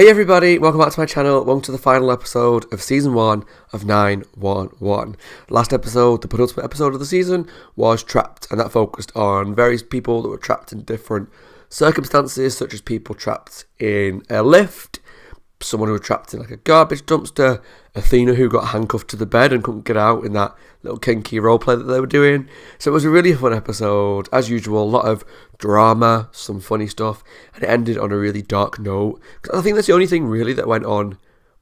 Hey everybody, welcome back to my channel. Welcome to the final episode of season 1 of 911. Last episode, the penultimate episode of the season, was Trapped, and that focused on various people that were trapped in different circumstances, such as people trapped in a lift, someone who was trapped in like a garbage dumpster, Athena who got handcuffed to the bed and couldn't get out in that little kinky roleplay that they were doing. So it was a really fun episode, as usual, a lot of drama, some funny stuff, and it ended on a really dark note. I think that's the only thing really that went on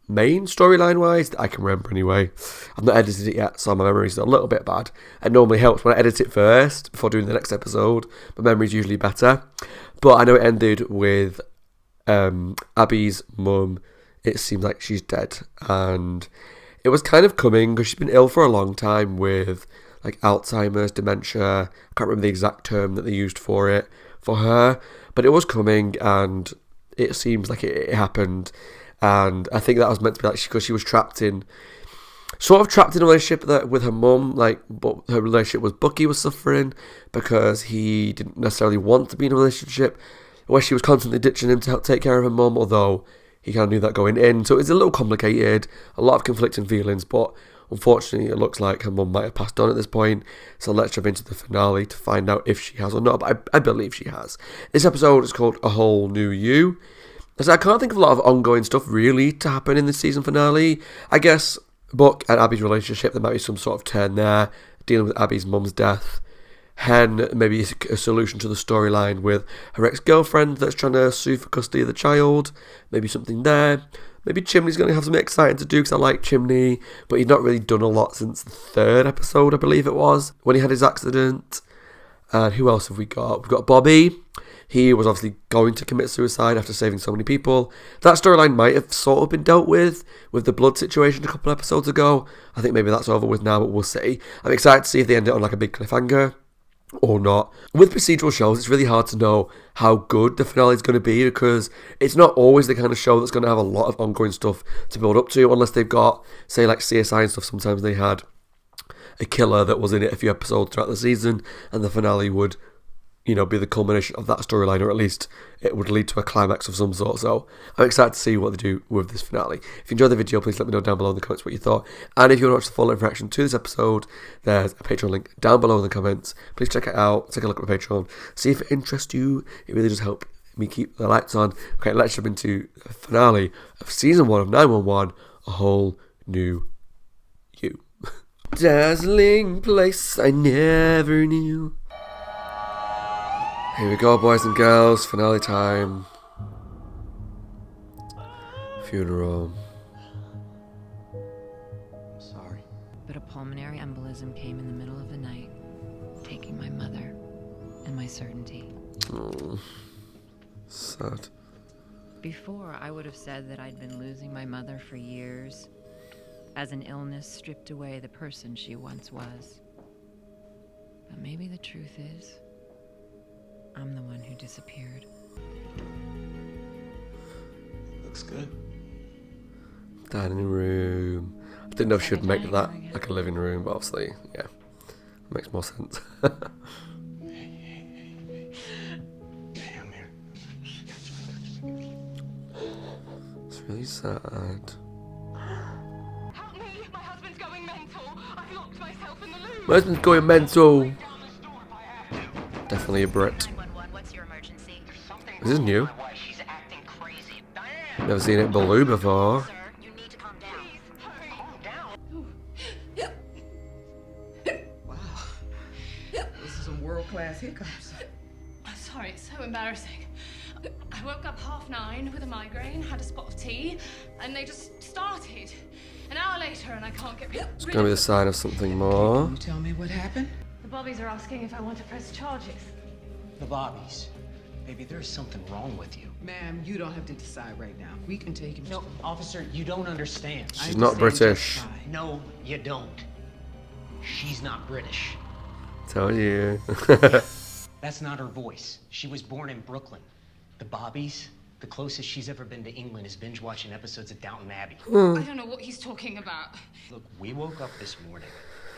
main storyline wise that I can remember anyway. I've not edited it yet, so my memory's a little bit bad. It normally helps when I edit it first before doing the next episode. My memory's usually better. But I know it ended with Abby's mum. It seems like she's dead, and it was kind of coming because she's been ill for a long time with like Alzheimer's, dementia. I can't remember the exact term that they used for it for her, but it was coming, and it seems like it happened. And I think that was meant to be like because she was sort of trapped in a relationship that with her mum, like, but her relationship with Bucky was suffering because he didn't necessarily want to be in a relationship where she was constantly ditching him to help take care of her mum, although he kind of knew that going in. So it's a little complicated, a lot of conflicting feelings, but unfortunately it looks like her mum might have passed on at this point. So let's jump into the finale to find out if she has or not, but I believe she has. This episode is called A Whole New You. So I can't think of a lot of ongoing stuff really to happen in this season finale. I guess Buck and Abby's relationship, there might be some sort of turn there, dealing with Abby's mum's death. Hen, maybe a solution to the storyline with her ex-girlfriend that's trying to sue for custody of the child. Maybe something there. Maybe Chimney's going to have something exciting to do because I like Chimney, but he's not really done a lot since the third episode, I believe it was, when he had his accident. And who else have we got? We've got Bobby. He was obviously going to commit suicide after saving so many people. That storyline might have sort of been dealt with the blood situation a couple episodes ago. I think maybe that's over with now, but we'll see. I'm excited to see if they end it on like a big cliffhanger or not. With procedural shows, it's really hard to know how good the finale is going to be because it's not always the kind of show that's going to have a lot of ongoing stuff to build up to, unless they've got, say, like CSI and stuff. Sometimes they had a killer that was in it a few episodes throughout the season, and the finale would, you know, be the culmination of that storyline, or at least it would lead to a climax of some sort. So I'm excited to see what they do with this finale. If you enjoyed the video, please let me know down below in the comments what you thought. And if you want to watch the full reaction to this episode, there's a Patreon link down below in the comments. Please check it out, take a look at my Patreon, see if it interests you. It really does help me keep the lights on. Okay, let's jump into the finale of season 1 of 911, A Whole New You. Dazzling place I never knew. Here we go, boys and girls, finale time. Funeral. I'm sorry. But a pulmonary embolism came in the middle of the night, taking my mother and my certainty. Oh, sad. Before, I would have said that I'd been losing my mother for years, as an illness stripped away the person she once was. But maybe the truth is, I'm the one who disappeared. Looks good. Dining room. I didn't know if she'd make that like a living room, but obviously, yeah, it makes more sense. Hey, I'm here. It's really sad. Help me! My husband's going mental. I've locked myself in the loo. My husband's going mental. Definitely a Brit. What's your emergency? This is new. My wife, she's acting crazy. Never seen it in blue before. Sir, you need to calm down. Please, calm down. Wow. This is some world-class hiccups. Sorry, it's so embarrassing. I woke up 9:30 with a migraine, had a spot of tea, and they just started. An hour later, and I can't get rid It's gonna be the sign of something more. Can you tell me what happened? The Bobbies are asking if I want to press charges. The Bobbies. Baby, there's something wrong with you. Ma'am, you don't have to decide right now. We can take him. No, officer, you don't understand. She's not British. No, you don't. She's not British. Tell you. That's not her voice. She was born in Brooklyn. The Bobbies, The closest she's ever been to England is binge watching episodes of Downton Abbey. I don't know what he's talking about. Look, we woke up this morning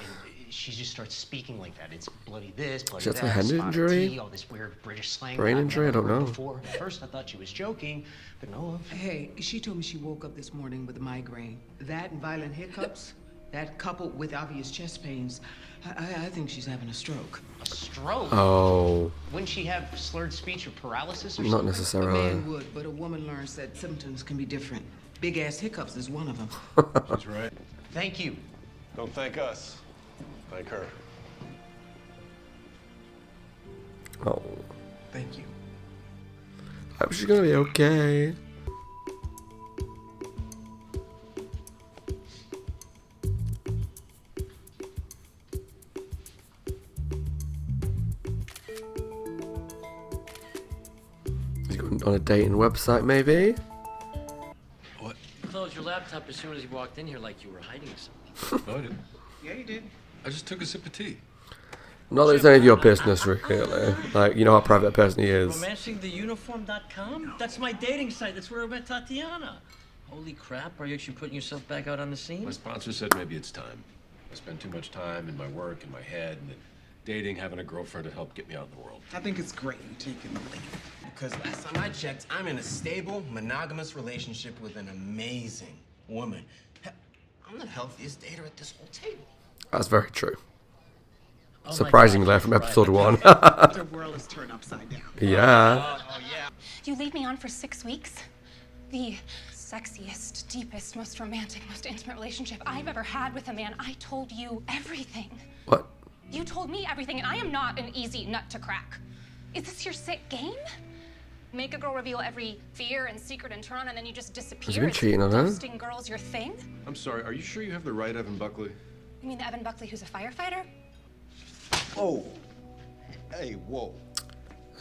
and she just starts speaking like that. It's bloody this, bloody She that. had a head spotted injury? tea, all this weird British slang. Brain that I've injury? I never don't heard know. Before. At first, I thought she was joking, but no. Hey, she told me she woke up this morning with a migraine. That and violent hiccups, that coupled with obvious chest pains, I think she's having a stroke. A stroke? Oh, Wouldn't she have slurred speech or paralysis or not something? A necessarily. man would, but a woman learns that symptoms can be different. Big-ass hiccups is one of them. She's right. Thank you. Don't thank us. Thank her. Oh, Thank you. I hope she's gonna be okay. He's going on a dating website, maybe? What? Closed your laptop as soon as you walked in here like you were hiding something. No, I didn't. Yeah, you did. I just took a sip of tea. Not that it's any of your business, really. Like, you know how private a person he is. RomancingTheUniform.com? That's my dating site. That's where I met Tatiana. Holy crap, are you actually putting yourself back out on the scene? My sponsor said maybe it's time. I spend too much time in my work, in my head, and then dating, having a girlfriend to help get me out in the world. I think it's great you taking the lead. Because last time I checked, I'm in a stable, monogamous relationship with an amazing woman. Hell, I'm the healthiest dater at this whole table. That's very true. Oh my Surprisingly, God, from right. episode 1. The world is turned upside down. Yeah. You leave me on for 6 weeks? The sexiest, deepest, most romantic, most intimate relationship I've ever had with a man. I told you everything. What? You told me everything, and I am not an easy nut to crack. Is this your sick game? Make a girl reveal every fear and secret and turn on, and then you just disappear? Has he been Is cheating on her? ghosting girls your thing? I'm sorry, are you sure you have the right Evan Buckley? You mean the Evan Buckley who's a firefighter? Oh. Hey, whoa.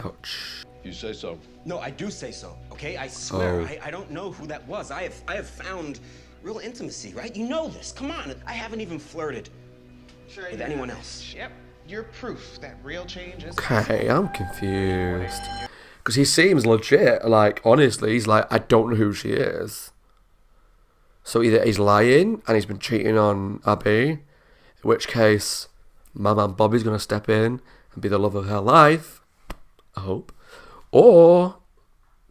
Ouch. You say so. No, I do say so, okay? I swear, Oh. I don't know who that was. I have found real intimacy, right? You know this. Come on. I haven't even flirted with anyone else. Yep, you're proof that real change is Okay, I'm confused. Because he seems legit. Like, honestly, he's like, I don't know who she is. So either he's lying and he's been cheating on Abby, in which case my man Bobby's going to step in and be the love of her life, I hope. Or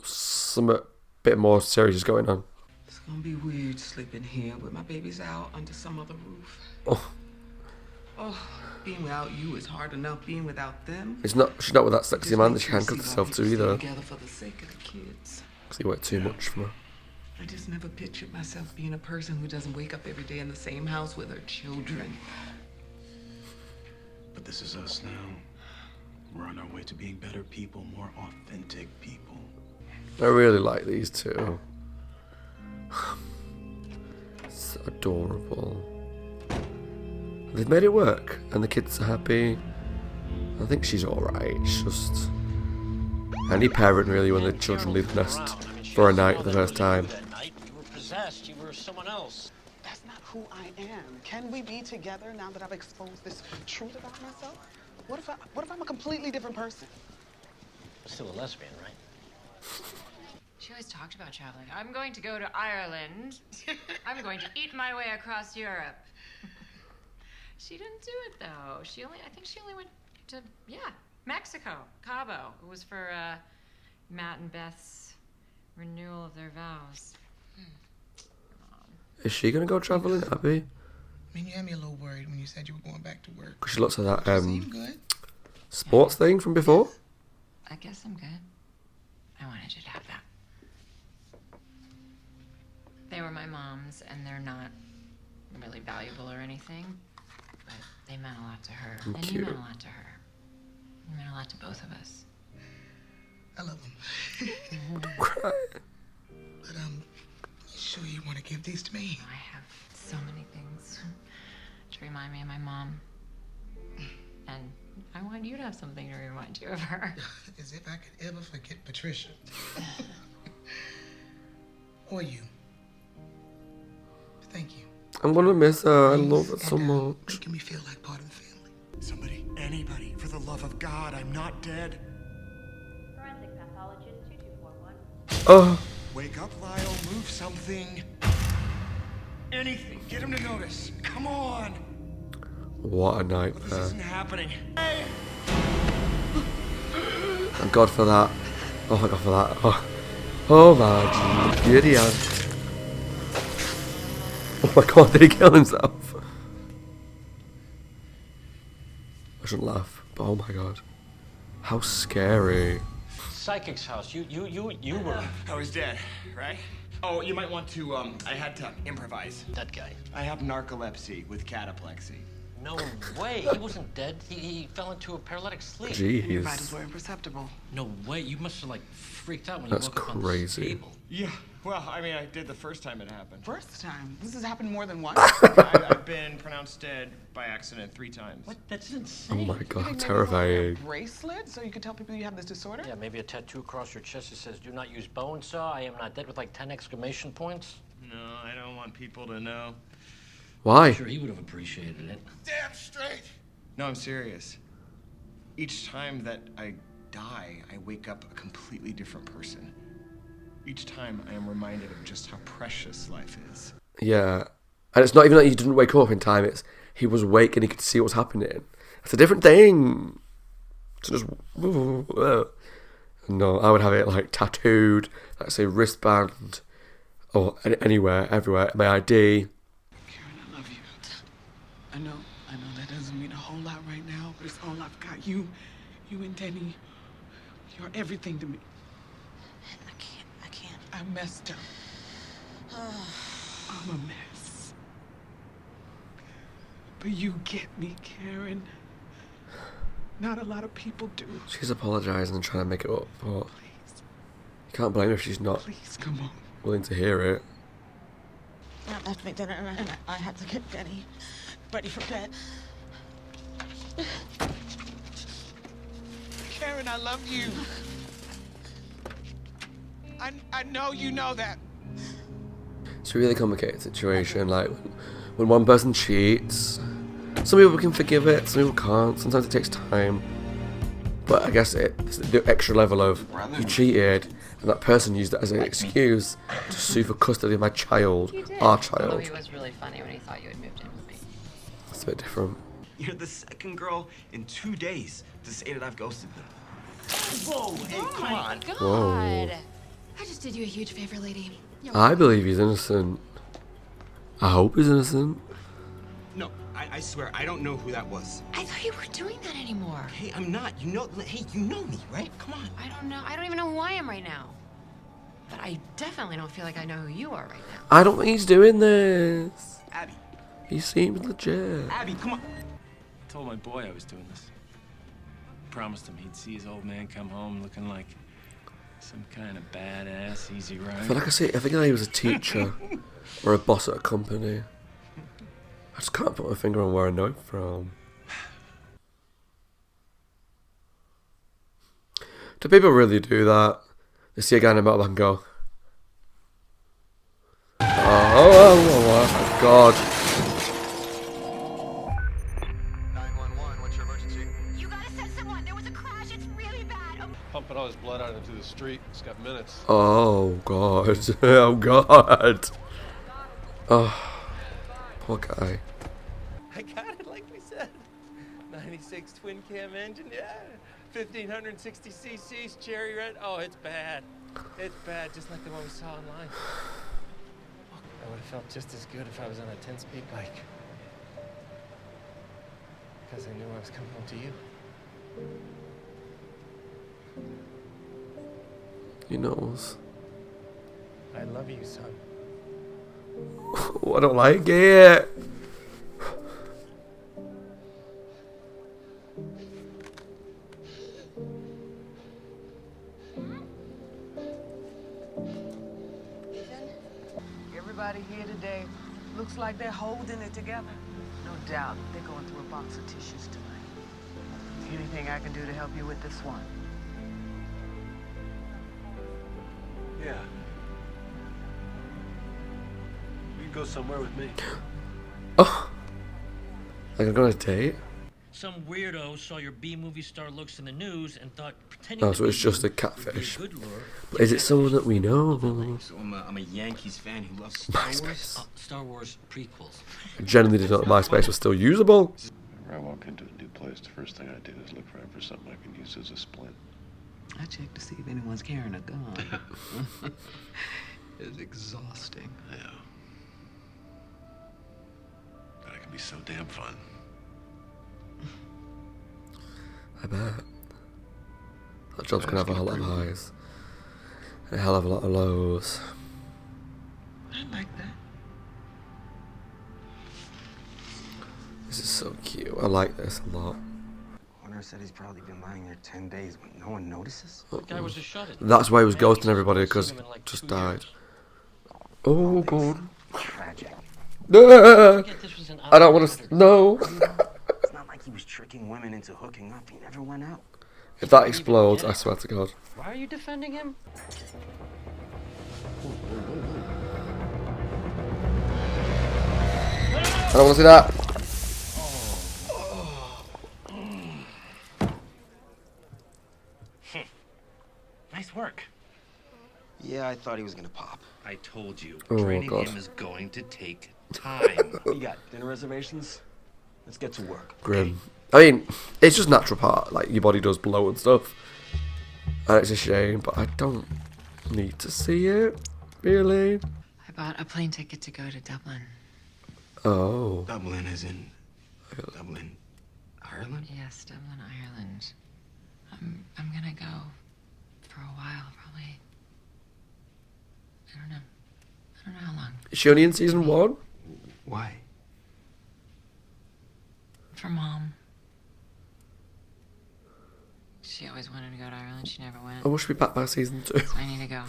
some bit more serious is going on. It's gonna be weird sleeping here with my babies out under some other roof. Oh, Oh, being without you is hard enough. Being without them. she's not with that sexy just man that makes she me handcuffs see herself why to people stay either. Together for the sake of the kids. Because he worked too much for her. I just never pictured myself being a person who doesn't wake up every day in the same house with her children. But this is us now. We're on our way to being better people, more authentic people. I really like these two. It's adorable. They've made it work, and the kids are happy. I think she's alright. It's just any parent really when the children leave the nest for a night for the first time. That night, you were possessed. You were someone else. That's not who I am. Can we be together now that I've exposed this truth about myself? What if I'm a completely different person? Still a lesbian, right? She always talked about traveling. I'm going to go to Ireland. I'm going to eat my way across Europe. She didn't do it though. I think she only went to, Mexico, Cabo. It was for Matt and Beth's renewal of their vows. Is she gonna go travelling, Abby? I mean, you had me a little worried when you said you were going back to work. Because she looks like that Seemed good. sports thing from before. I guess I'm good. I wanted you to have that. They were my mom's, and they're not really valuable or anything, but they meant a lot to her. And And you cute. meant a lot to her. You meant a lot to both of us. I love them. Cry. But you sure you want to give these to me? I have so many things to remind me of my mom. And I want you to have something to remind you of her. As if I could ever forget Patricia. Or you. Thank you. I'm gonna miss her. I love her so much. Making me feel like part of the family. Somebody, anybody, for the love of God, I'm not dead. Forensic pathologist 2241. Oh. Wake up, Lyle. Move something. Anything. Get him to notice. Come on. What a This nightmare. isn't happening. Thank God for that. Oh my God for that. Oh my Gideon. Oh my God, did he kill himself? I shouldn't laugh, but oh my God. How scary. Psychic's house. You were. I was dead, right? Oh, you might want to, I had to improvise. That guy. I have narcolepsy with cataplexy. No way. He wasn't dead. He fell into a paralytic sleep. Your vitals Jeez. were imperceptible. No way. You must have, like, freaked out when That's you woke up on crazy. this table. Yeah, well, I mean, I did the first time it happened. First time. This has happened more than once. I've been pronounced dead by accident 3 times. What? That's Oh insane. my You God, think maybe terrifying. wear a bracelet so you can tell people you have this disorder? Yeah, maybe a tattoo across your chest that says, "Do not use bone saw. I am not dead," with like 10 exclamation points. No, I don't want people to know. Why? I'm sure he would have appreciated it. Damn straight! No, I'm serious. Each time that I die, I wake up a completely different person. Each time I am reminded of just how precious life is. Yeah. And it's not even that he didn't wake up in time, it's he was awake and he could see what was happening. It's a different thing. So just no, I would have it like tattooed, like say wristband, or anywhere, everywhere. My ID. Karen, I love you. I know that doesn't mean a whole lot right now, but it's all I've got. You and Denny, you're everything to me. I can't. I messed up. I'm a mess. But you get me, Karen. Not a lot of people do. She's apologising and trying to make it up, but you can't blame her if she's not Please, come on. willing to hear it. I have to make dinner, and I had to get Denny ready for bed. Karen, I love you. I know you know that. It's a really complicated situation. Like when one person cheats, some people can forgive it, some people can't. Sometimes it takes time. But I guess it's the extra level of you cheated, and that person used it as an excuse to sue for custody of my child, our Although child. he was really funny when he thought you had moved in with me. It's a bit different. You're the second girl in 2 days to say that I've ghosted them. Whoa, hey, come on. God. Whoa. I just did you a huge favor, lady. You're I believe he's innocent. I hope he's innocent. No, I swear, I don't know who that was. I thought you weren't doing that anymore. Hey, I'm not. You know me, right? Come on. I don't know. I don't even know who I am right now. But I definitely don't feel like I know who you are right now. I don't think he's doing this. Abby. He seems legit. Abby, come on. I told my boy I was doing this. Promised him he'd see his old man come home looking like some kind of badass, easy I rider. feel like I think he was a teacher or a boss at a company. I just can't put my finger on where I know him from. Do people really do that? They see a guy in a motorbike and go, oh my God. 911, what's your emergency? You gotta send someone. There was a crash. It's really bad. Pumping all his blood out into the street. He's got minutes. Oh God. Oh God. Oh, poor guy. I got it, like we said. 96 twin cam engine, yeah. 1560 cc's, cherry red. Oh, it's bad. It's bad, just like the one we saw online. I would have felt just as good if I was on a 10-speed bike. Because I knew I was coming home to you. He knows. I love you, son. Oh, I don't like it. Everybody here today looks like they're holding it together. No doubt they're going through a box of tissues tonight. Anything I can do to help you with this one? Yeah. You can go somewhere with me. Oh. Like I'm going on a date? some weirdo saw your B-movie star looks in the news and thought pretending Oh, to so be it's just a you would be catfish. good lure. But is it someone that we know? So I'm a Yankees fan who loves Star Wars. MySpace. Star Wars prequels. I genuinely did not know MySpace was still usable. Whenever I walk into a new place, the first thing I do is look around for something I can use as a splint. I check to see if anyone's carrying a gun. It's exhausting. Yeah. But it can be so damn fun. I bet. That job's gonna have a lot of highs. And a hell of a lot of lows. I like that. This is so cute. I like this a lot. Owner said he's probably been lying here 10 days, but no one notices. That guy was a shut-in. That's why he was ghosting everybody, because he just died. Oh, God. Tragic. I don't want to. No. It's not like he was tricking women into hooking up. He never went out. If that explodes, I swear to God. Why are you defending him? I don't want to see that. Nice work. Yeah, I thought he was gonna pop. I told you, Oh, training God. him is going to take time. What you got? Dinner reservations? Let's get to work. Grim. I mean, it's just natural part. Like, your body does blow and stuff. And it's a shame, but I don't need to see it. Really? I bought a plane ticket to go to Dublin. Oh. Dublin is in Dublin, Ireland? Yes, Dublin, Ireland. I'm gonna go for a while, probably. I don't know how long. Is she only in season 1? Why? For Mom. She always wanted to go to Ireland. She never went. I wish she'd be back by season 2. So I need to go.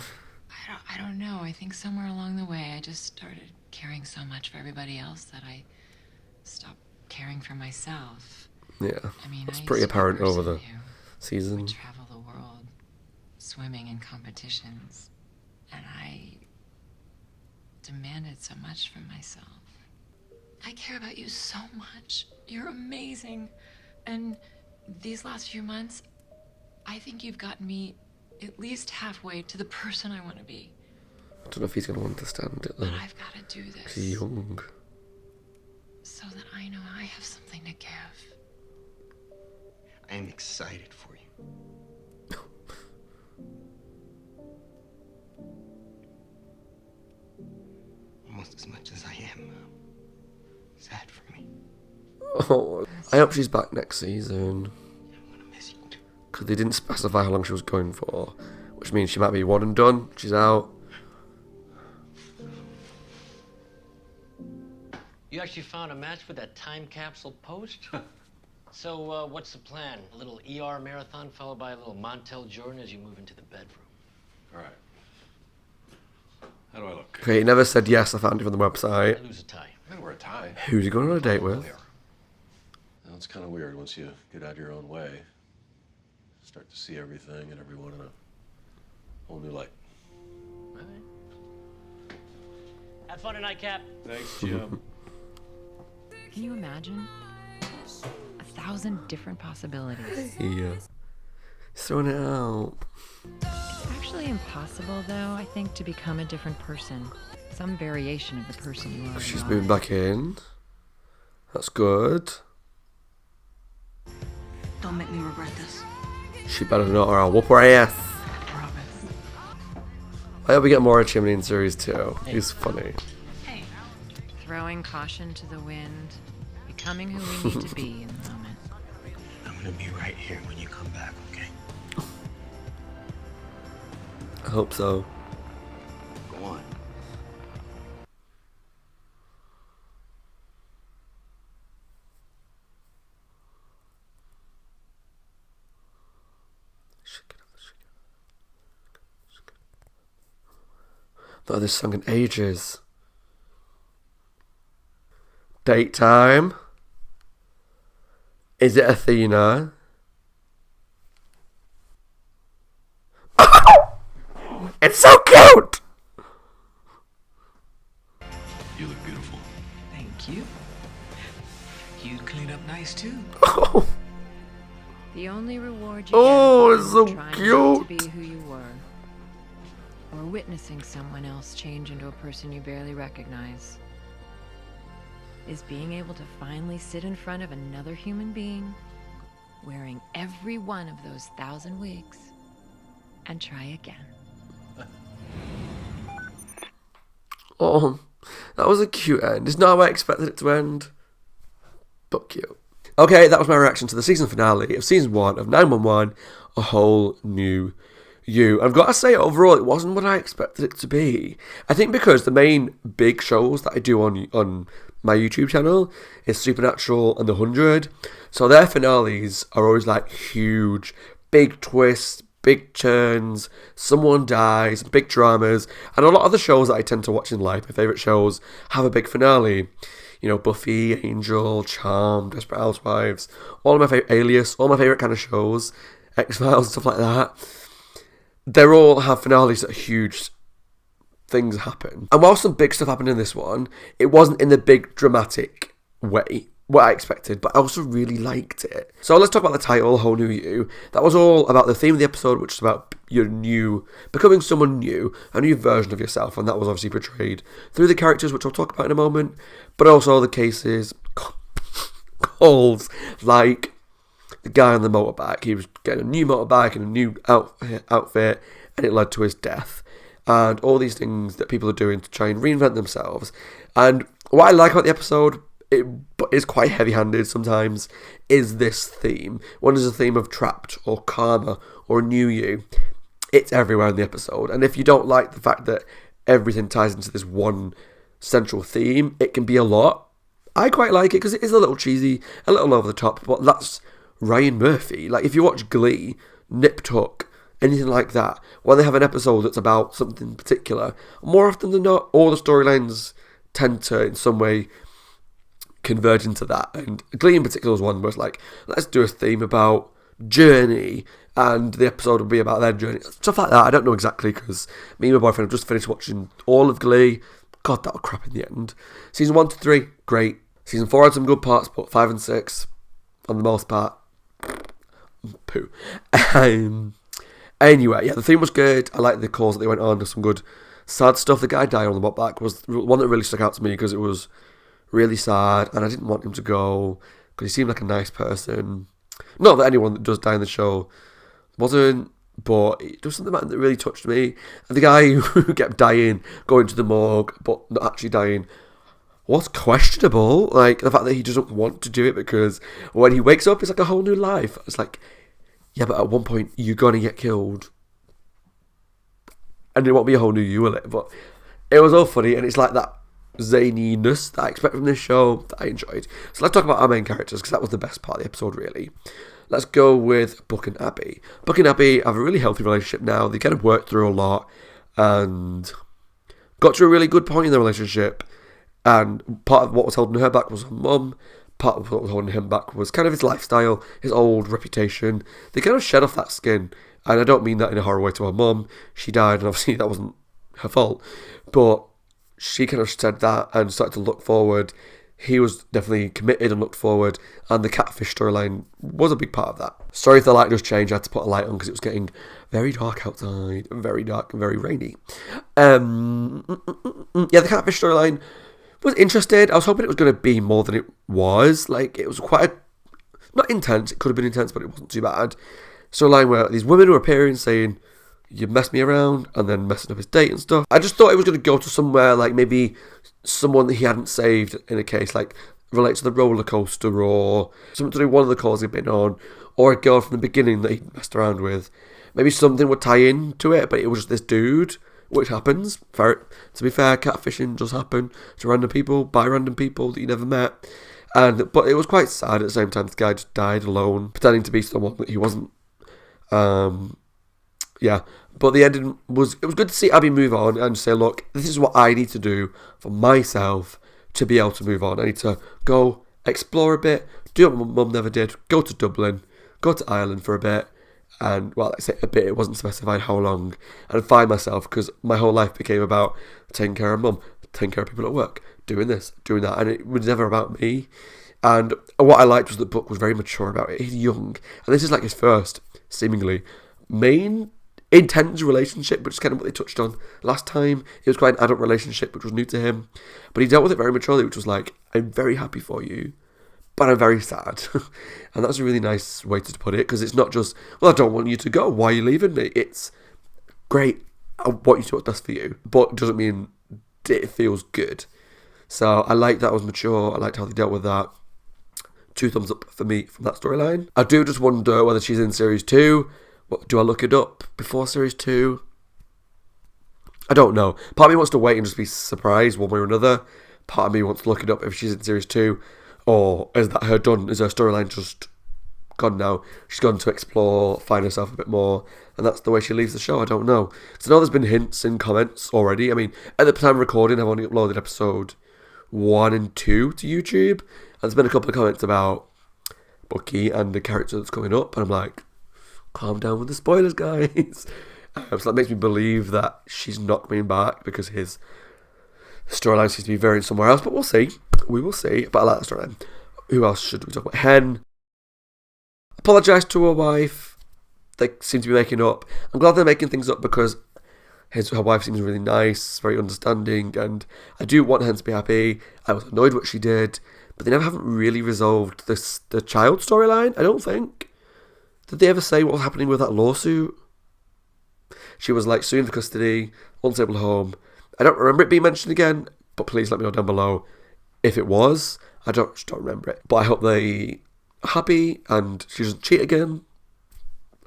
I don't know. I think somewhere along the way, I just started caring so much for everybody else that I stopped caring for myself. Yeah. I mean, It's I pretty used to be a apparent over person the who season. would travel the world, swimming in competitions, and I demanded so much from myself. I care about you so much. You're amazing. And these last few months, I think you've gotten me at least halfway to the person I want to be. I don't know if he's going to understand it, though. But I've got to do this He's young. so that I know I have something to give. I am excited for you. Almost as much as I am sad for me. Oh, I hope she's back next season. Because they didn't specify how long she was going for. Which means she might be one and done. She's out. You actually found a match with that time capsule post? So, what's the plan? A little ER marathon followed by a little Montel Jordan as you move into the bedroom. All right. How do I look? Okay, he never said yes, I found it from the website. I lose a tie. I can wear a tie. Who's he going on a date with? Well, it's kind of weird once you get out of your own way. Start to see everything and everyone in a whole new light. Have fun tonight, Cap. Thanks, Jim. Can you imagine? 1,000 different possibilities. Yeah. He's throwing it out. It's actually impossible, though, I think, to become a different person. Some variation of the person you already She's are. moving back in. That's good. Don't make me regret this. She better not or I'll whoop her ass. I hope we get more of Chimney in series 2. He's funny. Throwing caution to the wind, becoming who we need to be in the moment. I'm gonna be right here when you come back, okay? I hope so. Go on. Not had this song in ages. Date time. Is it Athena? It's so cute! You look beautiful. Thank you. you'd clean up nice too. The only reward you Oh, get it's is so trying cute. not to be who you were, or witnessing someone else change into a person you barely recognize, is being able to finally sit in front of another human being, wearing every one of those 1,000 wigs, and try again. Oh, that was a cute end. It's not how I expected it to end, but cute. Okay, that was my reaction to the season finale of season 1 of 911, A Whole New You. I've got to say, overall, it wasn't what I expected it to be. I think because the main big shows that I do on my YouTube channel is Supernatural and The 100, so their finales are always like huge, big twists, big turns, someone dies, big dramas, and a lot of the shows that I tend to watch in life, my favourite shows, have a big finale. You know, Buffy, Angel, Charmed, Desperate Housewives, all of my favourite Alias, all my favourite kind of shows, X-Files, stuff like that. They all have finales that are huge things happen. And while some big stuff happened in this one, it wasn't in the big dramatic way, what I expected, but I also really liked it. So let's talk about the title, Whole New You. That was all about the theme of the episode, which is about your new, becoming someone new, a new version of yourself, and that was obviously portrayed through the characters, which I'll talk about in a moment, but also the cases, calls, like the guy on the motorbike. He was getting a new motorbike and a new outfit, and it led to his death. And all these things that people are doing to try and reinvent themselves. And what I like about the episode, it is quite heavy-handed sometimes, is this theme. One is a theme of trapped or karma or new you. It's everywhere in the episode. And if you don't like the fact that everything ties into this one central theme, it can be a lot. I quite like it because it is a little cheesy, a little over the top, but that's Ryan Murphy. Like, if you watch Glee, Nip Tuck, anything like that, when they have an episode that's about something particular, more often than not, all the storylines tend to, in some way, converge into that. And Glee in particular was one where it's like, let's do a theme about journey, and the episode will be about their journey. Stuff like that. I don't know exactly, because me and my boyfriend have just finished watching all of Glee. God, that was crap in the end. Season 1 to 3, great. Season 4 had some good parts, but 5 and 6, on the most part, poo. Anyway, yeah, the theme was good. I liked the calls that they went on. There's some good sad stuff. The guy dying on the motorbike was one that really stuck out to me because it was really sad, and I didn't want him to go because he seemed like a nice person. Not that anyone that does die in the show wasn't, but it was something that really touched me. And the guy who kept dying, going to the morgue, but not actually dying, was questionable. Like, the fact that he doesn't want to do it because when he wakes up, it's like a whole new life. It's like, yeah, but at one point, you're going to get killed. And it won't be a whole new you, will it? But it was all funny, and it's like that zaniness that I expect from this show that I enjoyed. So let's talk about our main characters, because that was the best part of the episode, really. Let's go with Buck and Abby. Buck and Abby have a really healthy relationship now. They kind of worked through a lot and got to a really good point in their relationship. And part of what was holding her back was her mum. Part of what was holding him back was kind of his lifestyle, his old reputation. They kind of shed off that skin. And I don't mean that in a horror way to her mum. She died, and obviously that wasn't her fault. But she kind of said that and started to look forward. He was definitely committed and looked forward, and the catfish storyline was a big part of that. Sorry if the light does change, I had to put a light on because it was getting very dark outside, very dark and very rainy. Yeah, the catfish storyline was interested. I was hoping it was going to be more than it was. Like, it was quite not intense, it could have been intense, but it wasn't too bad. Storyline where these women were appearing saying, you messed me around, and then messing up his date and stuff. I just thought it was going to go to somewhere like maybe someone that he hadn't saved in a case, like relate to the roller coaster or something to do with one of the calls he'd been on, or a girl from the beginning that he'd messed around with. Maybe something would tie into it, but it was just this dude, which happens. To be fair, catfishing does happen to random people, by random people that you never met. But it was quite sad at the same time. The guy just died alone, pretending to be someone that he wasn't. Yeah, but the ending was, it was good to see Abby move on and say, look, this is what I need to do for myself to be able to move on. I need to go explore a bit, do what my mum never did, go to Dublin, go to Ireland for a bit, and, well, I say a bit, it wasn't specified how long, and find myself, because my whole life became about taking care of mum, taking care of people at work, doing this, doing that, and it was never about me. And what I liked was the book was very mature about it. He's young, and this is like his first, seemingly, main intense relationship, which is kind of what they touched on last time. It was quite an adult relationship, which was new to him, but he dealt with it very maturely, which was like, I'm very happy for you, but I'm very sad. And that's a really nice way to put it, because it's not just, well, I don't want you to go, why are you leaving me? It's great, I want you to do what's best for you, but it doesn't mean it feels good. So I liked that was mature. I liked how they dealt with that. 2 thumbs up for me from that storyline. I do just wonder whether she's in series 2. Do I look it up before series 2? I don't know. Part of me wants to wait and just be surprised one way or another. Part of me wants to look it up if she's in series 2. Or is that her done? Is her storyline just gone now? She's gone to explore, find herself a bit more, and that's the way she leaves the show. I don't know. So I know there's been hints in comments already. I mean, at the time of recording, I've only uploaded episode 1 and 2 to YouTube. And there's been a couple of comments about Bucky and the character that's coming up, and I'm like, calm down with the spoilers, guys. So that makes me believe that she's not coming back because his storyline seems to be varying somewhere else, but we'll see. We will see. But I like the storyline. Who else should we talk about? Hen apologised to her wife. They seem to be making up. I'm glad they're making things up because her wife seems really nice, very understanding, and I do want Hen to be happy. I was annoyed what she did, but they never haven't really resolved the child storyline, I don't think. Did they ever say what was happening with that lawsuit? She was like suing for custody, unstable home. I don't remember it being mentioned again, but please let me know down below if it was. I just don't remember it. But I hope they are happy and she doesn't cheat again.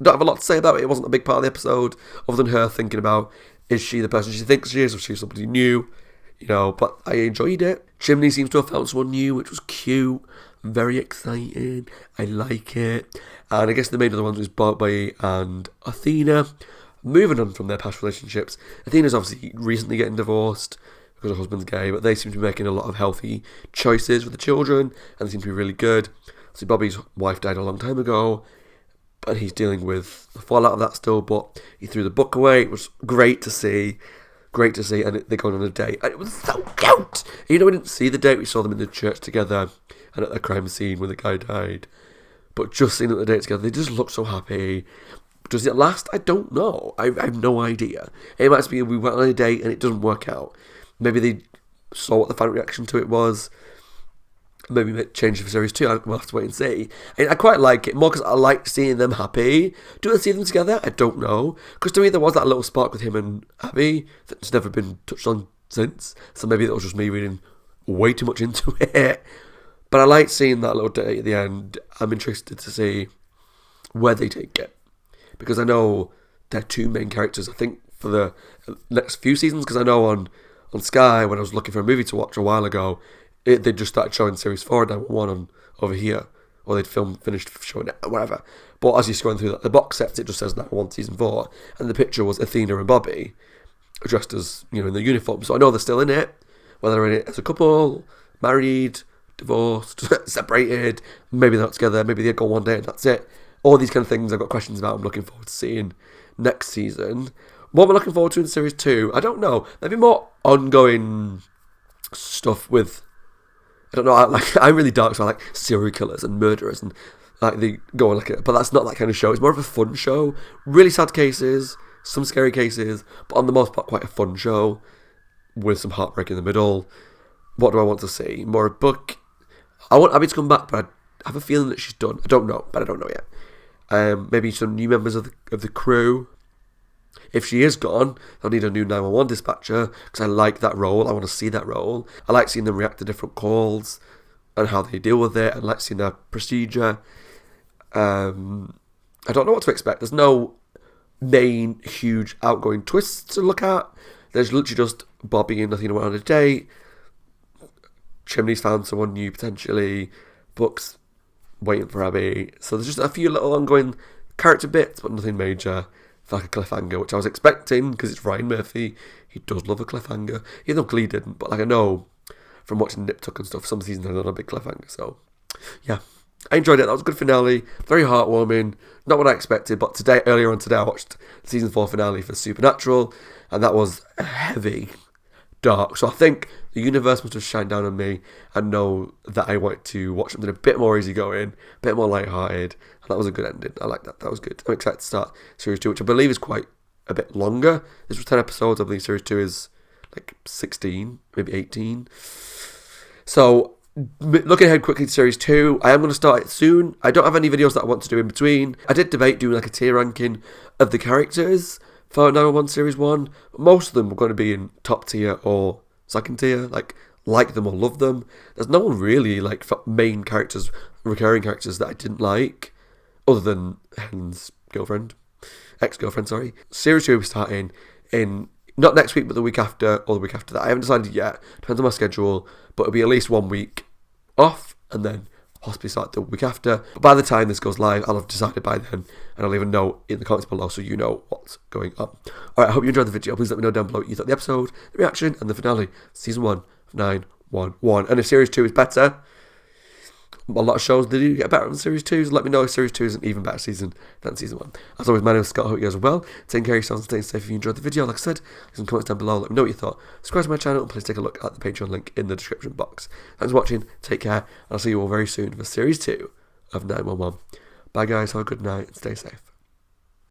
I don't have a lot to say about it. It wasn't a big part of the episode, other than her thinking about, is she the person she thinks she is, or is she somebody new? You know, but I enjoyed it. Chimney seems to have found someone new, which was cute. Very exciting. I like it. And I guess the main other ones was Bobby and Athena. Moving on from their past relationships, Athena's obviously recently getting divorced because her husband's gay, but they seem to be making a lot of healthy choices with the children, and they seem to be really good. So Bobby's wife died a long time ago, and he's dealing with the fallout of that still, but he threw the book away. It was great to see. Great to see, and they're going on a date, and it was so cute. You know, we didn't see the date, we saw them in the church together and at the crime scene when the guy died. But just seeing them at the date together, they just look so happy. Does it last? I don't know. I have no idea. It might be we went on a date and it doesn't work out. Maybe they saw what the fan reaction to it was. Maybe it changed for series 2. We'll have to wait and see. I quite like it more because I like seeing them happy. Do I see them together? I don't know. Because to me there was that little spark with him and Abby that's never been touched on since. So maybe that was just me reading way too much into it. But I like seeing that little date at the end. I'm interested to see where they take it. Because I know they're 2 main characters, I think, for the next few seasons. Because I know on Sky, when I was looking for a movie to watch a while ago, they just started showing series 4 and 1 on over here. Or they'd finished showing it, whatever. But as you're scrolling through the box sets, it just says 911 season 4. And the picture was Athena and Bobby, dressed as, you know, in their uniform. So I know they're still in it. Whether they're in it as a couple, married, divorced, separated, maybe they're not together, maybe they go one day and that's it. All these kind of things I've got questions about. I'm looking forward to seeing next season. What we're looking forward to in series 2, I don't know. Maybe more ongoing stuff with, I don't know, I'm really dark, so I like serial killers and murderers and like they go on like it, but that's not that kind of show. It's more of a fun show. Really sad cases, some scary cases, but on the most part quite a fun show with some heartbreak in the middle. What do I want to see? More a book. I want Abby to come back, but I have a feeling that she's done. I don't know, but I don't know yet. Maybe some new members of the crew. If she is gone, I'll need a new 911 dispatcher because I like that role. I want to see that role. I like seeing them react to different calls and how they deal with it. I like seeing their procedure. I don't know what to expect. There's no main huge outgoing twists to look at. There's literally just Bobby and Athena went on a date. Chimney's found someone new potentially. Buck's waiting for Abby. So there's just a few little ongoing character bits, but nothing major. Like a cliffhanger, which I was expecting because it's Ryan Murphy. He does love a cliffhanger. Even though Glee didn't, but like I know from watching Nip Tuck and stuff, some seasons had a big cliffhanger. So yeah, I enjoyed it. That was a good finale. Very heartwarming. Not what I expected, but earlier on today, I watched the season 4 finale for Supernatural, and that was a heavy, dark. So I think the universe must have shined down on me and know that I wanted to watch something a bit more easygoing, a bit more lighthearted. And that was a good ending. I like that. That was good. I'm excited to start series 2, which I believe is quite a bit longer. This was 10 episodes. I believe series 2 is like 16, maybe 18. So looking ahead quickly to series 2, I am going to start it soon. I don't have any videos that I want to do in between. I did debate doing like a tier ranking of the characters for 911 series 1. Most of them were going to be in top tier or second tier, like them or love them. There's no one really like main characters, recurring characters that I didn't like, other than Helen's ex-girlfriend, sorry. Series 2 will be starting in, not next week, but the week after, or the week after that. I haven't decided yet. Depends on my schedule, but it'll be at least 1 week off, and then possibly start the week after. But by the time this goes live, I'll have decided by then, and I'll leave a note in the comments below so you know what's going on. Alright, I hope you enjoyed the video. Please let me know down below what you thought of the episode, the reaction, and the finale. Season 1 of 911. And if Series 2 is better, a lot of shows, they do get better than Series 2, so let me know if Series 2 is an even better season than Season 1. As always, my name is Scott. I hope you guys are well. Take care of yourselves and stay safe. If you enjoyed the video, like I said, leave some comments down below. Let me know what you thought. Subscribe to my channel and please take a look at the Patreon link in the description box. Thanks for watching. Take care. And I'll see you all very soon for Series 2 of 911. Bye guys, have a good night and stay safe.